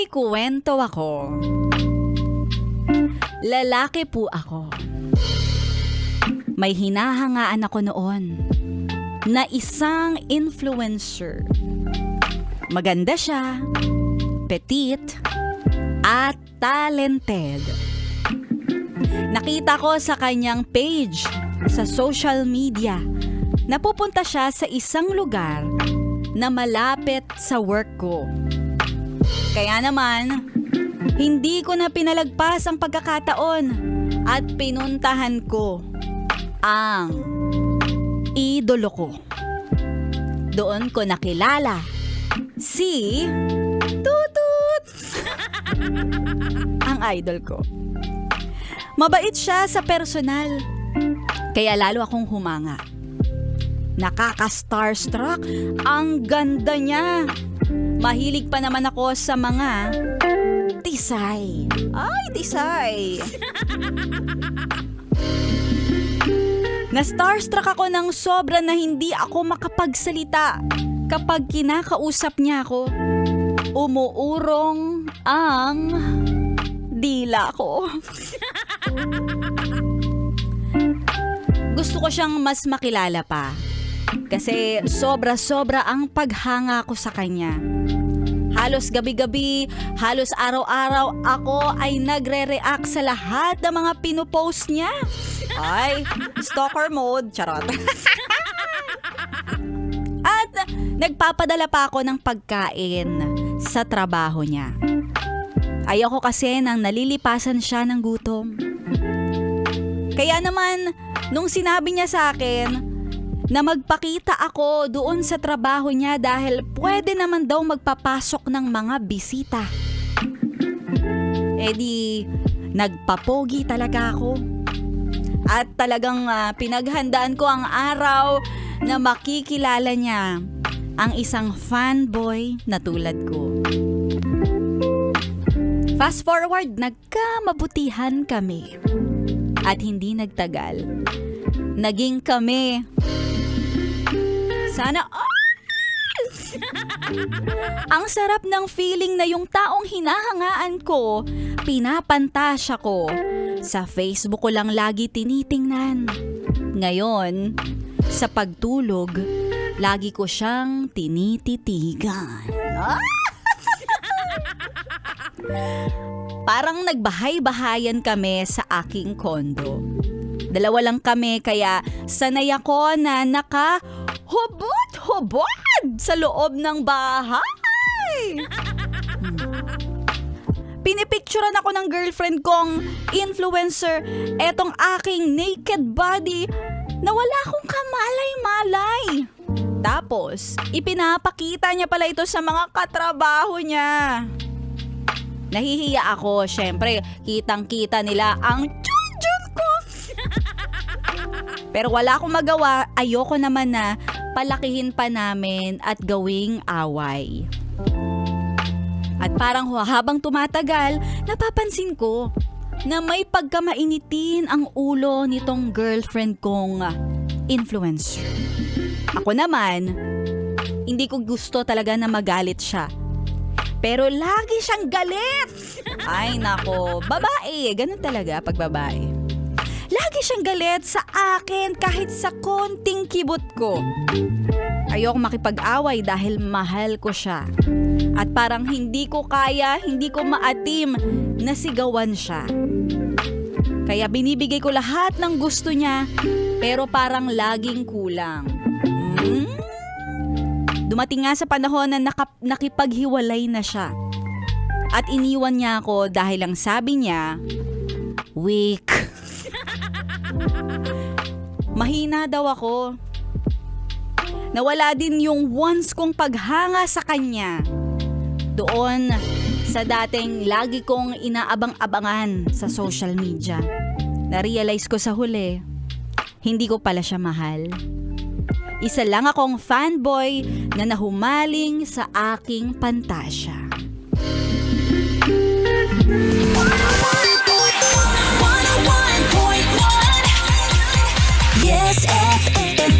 Kuwento ako. Lalaki po ako. May hinahangaan ako noon na isang influencer. Maganda siya, petite, at talented. Nakita ko sa kanyang page sa social media na pupunta siya sa isang lugar na malapit sa work ko. Kaya naman, hindi ko na pinalagpas ang pagkakataon at pinuntahan ko ang idolo ko. Doon ko nakilala si Tutut, ang idol ko. Mabait siya sa personal, kaya lalo akong humanga. Nakaka-starstruck, ang ganda niya. Mahilig pa naman ako sa mga tisay. Ay, tisay. Na-starstruck ako ng sobra na hindi ako makapagsalita. Kapag kinakausap niya ako, umuurong ang dila ko. Gusto ko siyang mas makilala pa. Kasi sobra-sobra ang paghanga ko sa kanya. Halos gabi-gabi, halos araw-araw ako ay nagre-react sa lahat ng mga pinupost niya. Ay, stalker mode, charot. At nagpapadala pa ako ng pagkain sa trabaho niya. Ayoko kasi nang nalilipasan siya ng gutom. Kaya naman, nung sinabi niya sa akin na magpakita ako doon sa trabaho niya dahil pwede naman daw magpapasok ng mga bisita. Eh di, nagpapogi talaga ako. At talagang pinaghandaan ko ang araw na makikilala niya ang isang fanboy na tulad ko. Fast forward, nagkamabutihan kami. At hindi nagtagal, naging kami. Sana ang sarap ng feeling na yung taong hinahangaan ko, pinapantasya ko. Sa Facebook ko lang lagi tinitingnan. Ngayon, sa pagtulog, lagi ko siyang tinititigan. Parang nagbahay-bahayan kami sa aking kondo. Dalawa lang kami kaya sanay ako na nakahubot-hubot sa loob ng bahay. Pinipicturean ako ng girlfriend kong influencer etong aking naked body na wala akong kamalay-malay. Tapos, ipinapakita niya pala ito sa mga katrabaho niya. Nahihiya ako, syempre, kitang-kita nila ang tsun-tsun ko. Pero wala akong magawa, ayoko naman na palakihin pa namin at gawing away. At parang habang tumatagal, napapansin ko na may pagkamainitin ang ulo nitong girlfriend kong influencer. Ako naman, hindi ko gusto talaga na magalit siya. Pero lagi siyang galit. Ay nako, babae, ganun talaga pag babae. Lagi siyang galit sa akin kahit sa konting kibot ko. Ayoko makipag-away dahil mahal ko siya. At parang hindi ko kaya, hindi ko maatim na sigawan siya. Kaya binibigay ko lahat ng gusto niya, pero parang laging kulang. Dumating nga sa panahon na nakipaghiwalay na siya. At iniwan niya ako dahil lang sabi niya, weak. Mahina daw ako. Nawala din yung once kong paghanga sa kanya. Doon sa dating lagi kong inaabang-abangan sa social media. Na-realize ko sa huli, hindi ko pala siya mahal. Isa lang akong fanboy na nahumaling sa aking pantasya. 101.1 Yes FM